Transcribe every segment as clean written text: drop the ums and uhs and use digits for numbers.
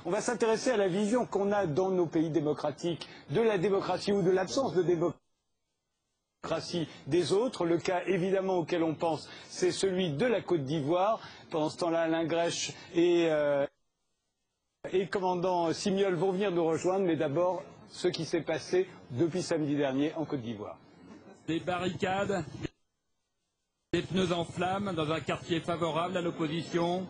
On va s'intéresser à la vision qu'on a dans nos pays démocratiques de la démocratie ou de l'absence de démocratie des autres. Le cas évidemment auquel on pense, c'est celui de la Côte d'Ivoire. Pendant ce temps-là, Alain Grèche et commandant Simiol vont venir nous rejoindre, mais d'abord ce qui s'est passé depuis samedi dernier en Côte d'Ivoire. Des barricades, des pneus en flammes dans un quartier favorable à l'opposition,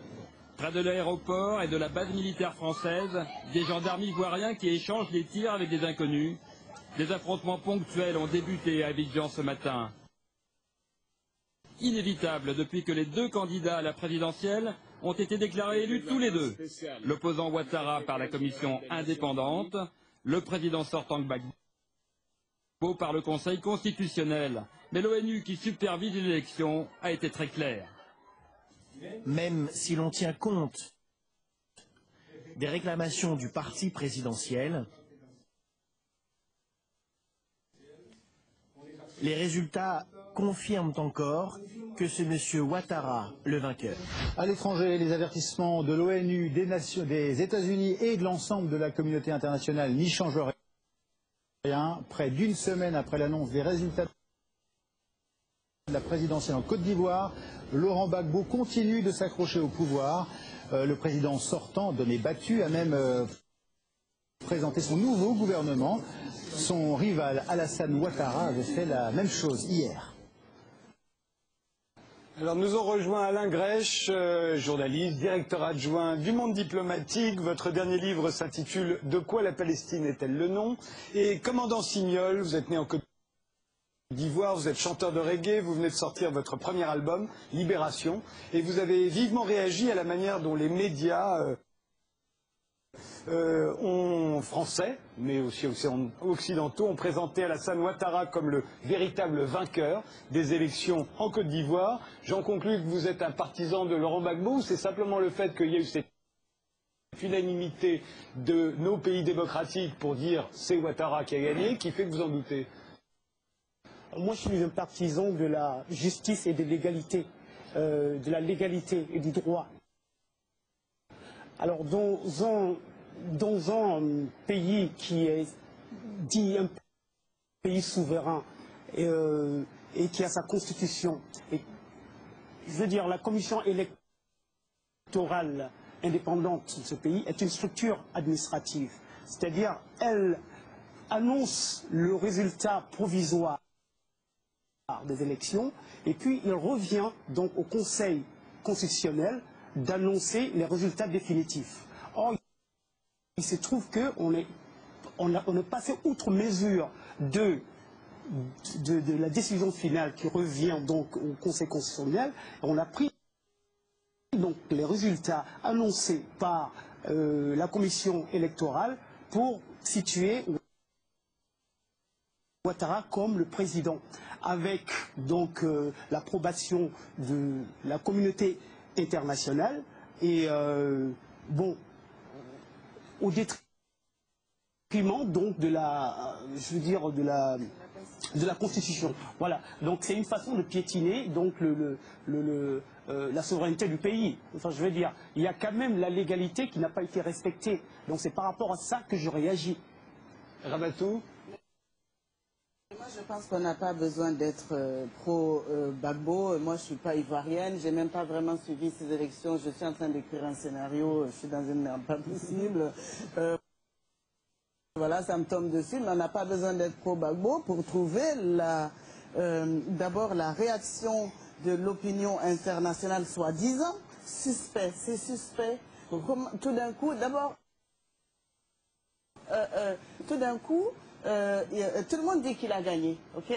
près de l'aéroport et de la base militaire française, des gendarmes ivoiriens qui échangent des tirs avec des inconnus. Des affrontements ponctuels ont débuté à Abidjan ce matin. Inévitable depuis que les deux candidats à la présidentielle ont été déclarés élus tous les deux. L'opposant Ouattara par la commission indépendante, le président sortant Gbagbo par le Conseil constitutionnel. Mais l'ONU qui supervise l'élection a été très claire. Même si l'on tient compte des réclamations du parti présidentiel, les résultats confirment encore que c'est M. Ouattara le vainqueur. À l'étranger, les avertissements de l'ONU, des États-Unis et de l'ensemble de la communauté internationale n'y changent rien. Près d'une semaine après l'annonce des résultats de la présidentielle en Côte d'Ivoire, Laurent Gbagbo continue de s'accrocher au pouvoir. Le président sortant, donné battu, a même présenté son nouveau gouvernement. Son rival Alassane Ouattara avait fait la même chose hier. Alors nous ont rejoint Alain Grèche, journaliste, directeur adjoint du Monde diplomatique. Votre dernier livre s'intitule « De quoi la Palestine est-elle le nom ?» Et commandant Simiol, vous êtes né en Côte d'Ivoire, vous êtes chanteur de reggae, vous venez de sortir votre premier album, Libération, et vous avez vivement réagi à la manière dont les médias français, mais aussi occidentaux, ont présenté Alassane Ouattara comme le véritable vainqueur des élections en Côte d'Ivoire. J'en conclus que vous êtes un partisan de Laurent Gbagbo, ou c'est simplement le fait qu'il y a eu cette unanimité de nos pays démocratiques pour dire c'est Ouattara qui a gagné, qui fait que vous en doutez? Moi, je suis un partisan de la justice et de l'égalité, de la légalité et du droit. Alors, dans un pays qui est dit un pays souverain et qui a sa constitution, et, je veux dire, la commission électorale indépendante de ce pays est une structure administrative. C'est-à-dire, elle annonce le résultat provisoire des élections, et puis il revient donc au Conseil constitutionnel d'annoncer les résultats définitifs. Or, il se trouve qu'on est passé outre mesure de la décision finale qui revient donc au Conseil constitutionnel. On a pris donc les résultats annoncés par la commission électorale pour situer Ouattara comme le président, avec donc l'approbation de la communauté internationale et bon, au détriment donc de la, je veux dire, de la Constitution. Voilà. Donc c'est une façon de piétiner donc la souveraineté du pays. Enfin, je veux dire, il y a quand même la légalité qui n'a pas été respectée. Donc c'est par rapport à ça que je réagis. Rabatou. Moi, je pense qu'on n'a pas besoin d'être pro-Gbagbo. Moi, je ne suis pas ivoirienne. Je n'ai même pas vraiment suivi ces élections. Je suis en train d'écrire un scénario. Je suis dans une merde pas possible. Voilà, ça me tombe dessus. Mais on n'a pas besoin d'être pro-Gbagbo pour trouver d'abord la réaction de l'opinion internationale soi-disant suspect. C'est suspect. Tout d'un coup, d'abord, tout d'un coup, tout le monde dit qu'il a gagné, ok?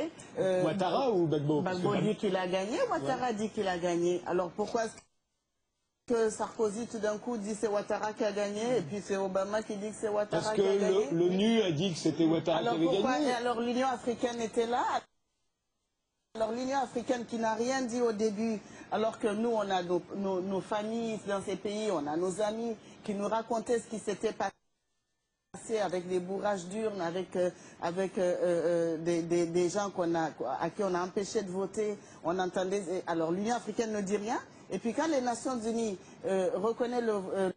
Ouattara ou Gbagbo? Gbagbo dit qu'il a gagné, Ouattara dit qu'il a gagné. Alors pourquoi est-ce que Sarkozy tout d'un coup dit c'est Ouattara qui a gagné et puis c'est Obama qui dit que c'est Ouattara qui a gagné? Parce que l'ONU a dit que c'était Ouattara qui avait gagné. Et alors l'Union africaine était là? Alors l'Union africaine qui n'a rien dit au début, alors que nous on a nos familles dans ces pays, on a nos amis qui nous racontaient ce qui s'était passé avec des bourrages d'urnes, avec des gens à qui on a empêché de voter. On entendait. Alors l'Union africaine ne dit rien. Et puis quand les Nations Unies reconnaissent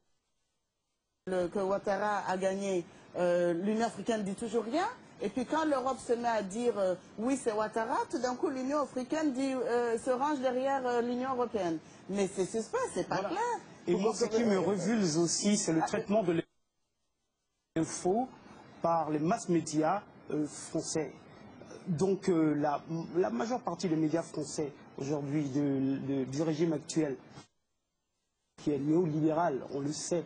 que Ouattara a gagné, l'Union africaine dit toujours rien. Et puis quand l'Europe se met à dire oui c'est Ouattara, tout d'un coup l'Union africaine dit, se range derrière l'Union européenne. Mais c'est suspect, c'est pas clair. Et moi ce qui me révulse aussi, c'est le traitement de l'info par les mass médias français. Donc la majeure partie des médias français aujourd'hui du régime actuel, qui est néolibéral, on le sait,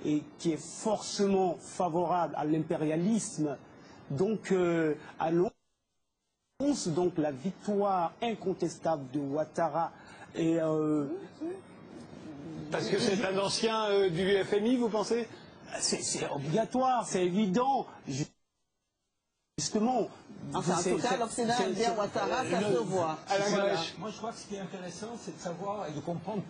et qui est forcément favorable à l'impérialisme, donc annonce donc la victoire incontestable de Ouattara. Et, parce que c'est un ancien du FMI, vous pensez? C'est obligatoire, c'est évident. Justement. Enfin, en tout cas, l'Occident aime bien Ouattara, ça se voit. Moi, je crois que ce qui est intéressant, c'est de savoir et de comprendre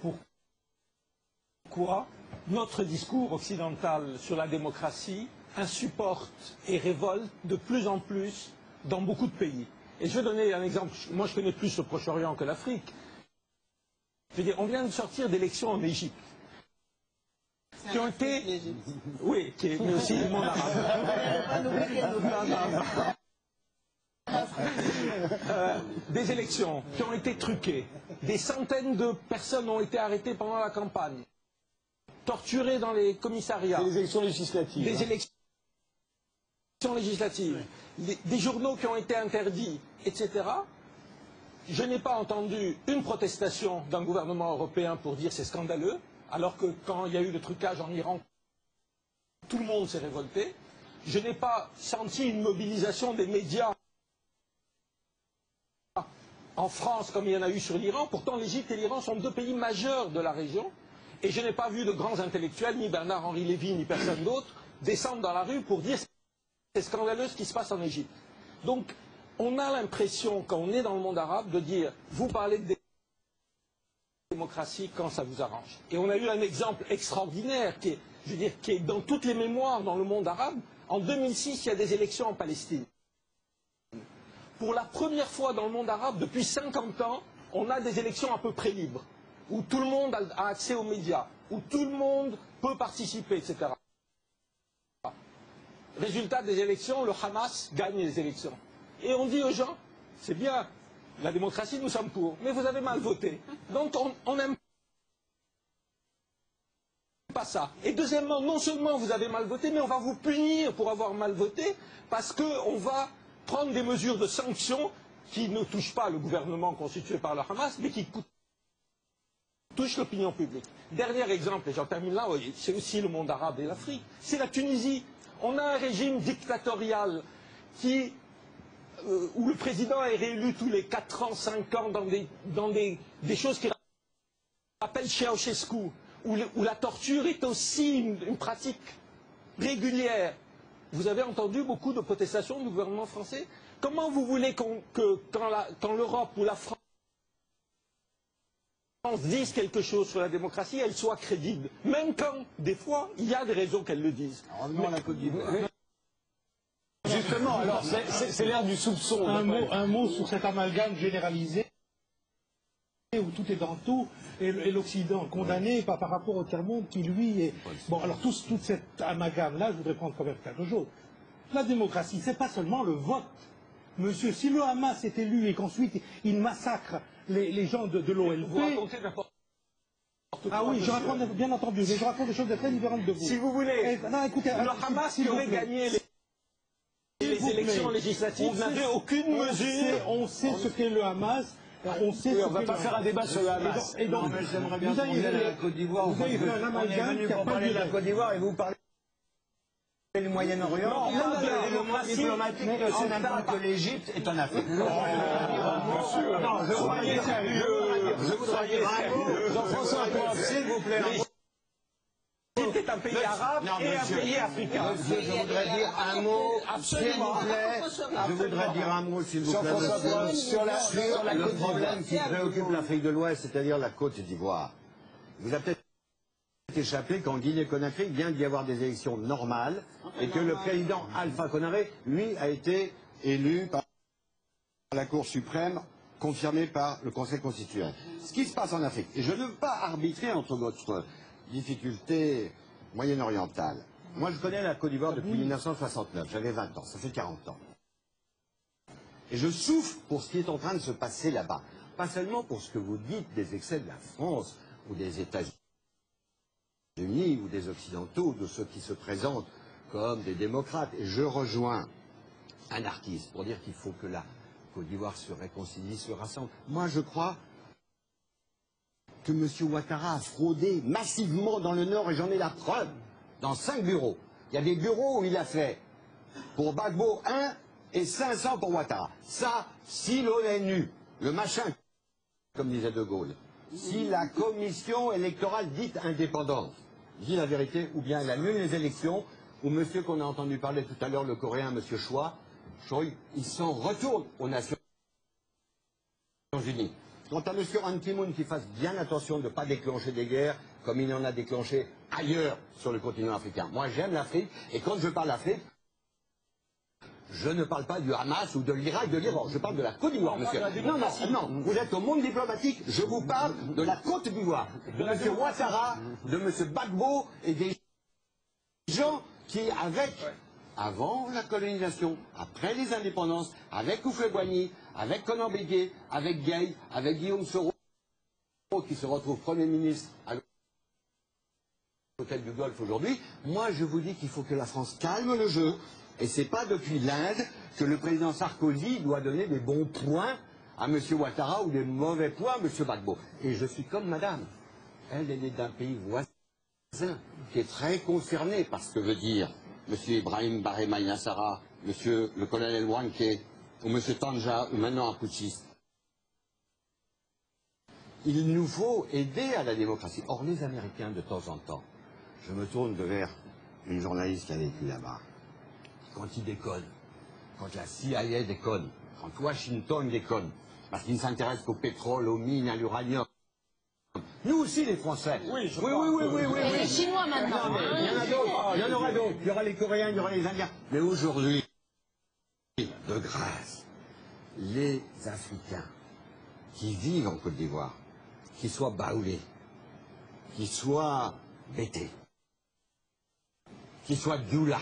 pourquoi notre discours occidental sur la démocratie insupporte et révolte de plus en plus dans beaucoup de pays. Et je vais donner un exemple. Moi, je connais plus le Proche-Orient que l'Afrique. Je veux dire, on vient de sortir d'élections en Égypte. Qui ont été... Oui, mais aussi le monde arabe. Des élections qui ont été truquées. Des centaines de personnes ont été arrêtées pendant la campagne. Torturées dans les commissariats. Des élections législatives. Des élections législatives. Des journaux qui ont été interdits, etc. Je n'ai pas entendu une protestation d'un gouvernement européen pour dire c'est scandaleux. Alors que quand il y a eu le trucage en Iran, tout le monde s'est révolté. Je n'ai pas senti une mobilisation des médias en France comme il y en a eu sur l'Iran. Pourtant, l'Égypte et l'Iran sont deux pays majeurs de la région. Et je n'ai pas vu de grands intellectuels, ni Bernard-Henri Lévy, ni personne d'autre, descendre dans la rue pour dire c'est scandaleux ce qui se passe en Égypte. Donc, on a l'impression, quand on est dans le monde arabe, de dire vous parlez de démocratie quand ça vous arrange. Et on a eu un exemple extraordinaire qui est dans toutes les mémoires dans le monde arabe. En 2006, il y a des élections en Palestine. Pour la première fois dans le monde arabe, depuis 50 ans, on a des élections à peu près libres, où tout le monde a accès aux médias, où tout le monde peut participer, etc. Résultat des élections, le Hamas gagne les élections. Et on dit aux gens, c'est bien, la démocratie, nous sommes pour, mais vous avez mal voté. Donc on n'aime pas ça. Et deuxièmement, non seulement vous avez mal voté, mais on va vous punir pour avoir mal voté, parce qu'on va prendre des mesures de sanctions qui ne touchent pas le gouvernement constitué par le Hamas, mais qui touchent l'opinion publique. Dernier exemple, et j'en termine là, c'est aussi le monde arabe et l'Afrique, c'est la Tunisie. On a un régime dictatorial où le président est réélu tous les 4 ans, 5 ans dans des choses qui rappellent Ceausescu, où la torture est aussi une pratique régulière. Vous avez entendu beaucoup de protestations du gouvernement français. Comment vous voulez que quand l'Europe ou la France disent quelque chose sur la démocratie, elle soit crédible, même quand, des fois, il y a des raisons qu'elles le disent. Justement, alors, c'est l'ère du soupçon. Un mot sur cet amalgame généralisé, où tout est dans tout, et l'Occident condamné par rapport au tiers-monde qui, lui, est... Bon, alors, tout cet amalgame-là, je voudrais prendre quand même quelque chose. La démocratie, c'est pas seulement le vote. Monsieur, si le Hamas est élu et qu'ensuite il massacre les gens de l'OLP... Vous racontez n'importe quoi. Ah oui, je raconte, bien entendu, mais je raconte des choses très différentes de vous. Si vous voulez, non, écoutez, le Hamas qui aurait gagné les élections législatives n'avait aucune mesure. On sait ce qu'est le Hamas. On sait on ne va pas faire un débat sur le Hamas. Et donc, j'aimerais bien parler de la Côte d'Ivoire. Vous avez fait un amalgame qui a pas parler de la Côte d'Ivoire et vous parlez du Moyen-Orient. La démocratie diplomatique c'est n'importe que l'Égypte est en Afrique. Je voudrais dire Jean-François, s'il vous plaît. C'est un pays arabe et un pays africain. Monsieur, je voudrais dire un mot, s'il vous plaît. Je voudrais dire un mot, s'il vous plaît, monsieur, sur le problème qui préoccupe l'Afrique de l'Ouest, c'est-à-dire la Côte d'Ivoire. Vous avez peut-être échappé qu'en Guinée-Conakry vient d'y avoir des élections normales et que le président Alpha Condé, lui, a été élu par la Cour suprême, confirmé par le Conseil constitutionnel. Ce qui se passe en Afrique, et je ne veux pas arbitrer entre votre difficulté moyen-orientale, Moi, je connais la Côte d'Ivoire depuis 1969. J'avais 20 ans, ça fait 40 ans. Et je souffre pour ce qui est en train de se passer là-bas. Pas seulement pour ce que vous dites des excès de la France ou des États-Unis ou des Occidentaux, de ceux qui se présentent comme des démocrates. Et je rejoins un artiste pour dire qu'il faut que la Côte d'Ivoire se réconcilie, se rassemble. Moi, je crois que M. Ouattara a fraudé massivement dans le Nord, et j'en ai la preuve, dans 5 bureaux. Il y a des bureaux où il a fait, pour Gbagbo, 1 et 500 pour Ouattara. Ça, si l'ONU, le machin, comme disait De Gaulle, si la commission électorale dite indépendante dit la vérité, ou bien elle annule les élections, ou monsieur qu'on a entendu parler tout à l'heure, le Coréen, monsieur Choi, il s'en retourne aux Nations Unies. Quant à monsieur Han Ki-moon, qui fasse bien attention de ne pas déclencher des guerres comme il en a déclenché ailleurs sur le continent africain. Moi, j'aime l'Afrique, et quand je parle d'Afrique, je ne parle pas du Hamas ou de l'Irak, de l'Iran. Je parle de la Côte d'Ivoire, monsieur. Non, non, non, vous êtes au monde diplomatique. Je vous parle de la Côte d'Ivoire, de monsieur Ouattara, de monsieur Gbagbo et des gens qui, avant la colonisation, après les indépendances, avec Houphouët-Boigny, avec Conan Bédié, avec Gay, avec Guillaume Soro, qui se retrouve Premier ministre à l'hôtel du Golfe aujourd'hui, moi je vous dis qu'il faut que la France calme le jeu. Et c'est pas depuis l'Inde que le président Sarkozy doit donner des bons points à M. Ouattara ou des mauvais points à M. Gbagbo. Et je suis comme madame. Elle est d'un pays voisin qui est très concerné par ce que veut dire M. Ibrahim Baré Maïnassara, M. le colonel Wanké, ou M. Tanja, ou maintenant Akouchi. Il nous faut aider à la démocratie. Or, les Américains, de temps en temps, je me tourne vers une journaliste qui a vécu là-bas. Quand ils déconnent, quand la CIA déconne, quand Washington déconne, parce qu'ils ne s'intéressent qu'au pétrole, aux mines, à l'uranium. Nous aussi, les Français. Oui. Et les Chinois maintenant. Il y en a d'autres, il y en aura d'autres. Il y aura les Coréens, il y aura les Indiens. Mais aujourd'hui, de grâce, les Africains qui vivent en Côte d'Ivoire, qui soient baoulés, qui soient bêtés, qui soient doula,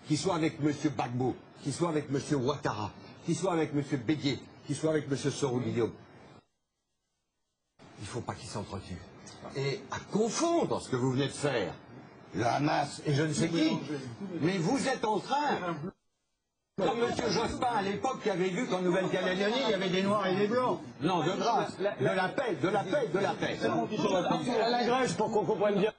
qui soient avec M. Gbagbo, qui soient avec M. Ouattara, qui soient avec M. Bédié, qui soient avec M. Soro Guillaume. Il ne faut pas qu'ils s'entretuent. Et à confondre ce que vous venez de faire, le Hamas et je ne sais qui, mais vous êtes en train, comme M. Jospin à l'époque qui avait vu qu'en Nouvelle-Calédonie, il y avait des Noirs et des Blancs. Non, de grâce, de la paix, de la paix, de la paix. Alain Grèche, pour qu'on comprenne bien.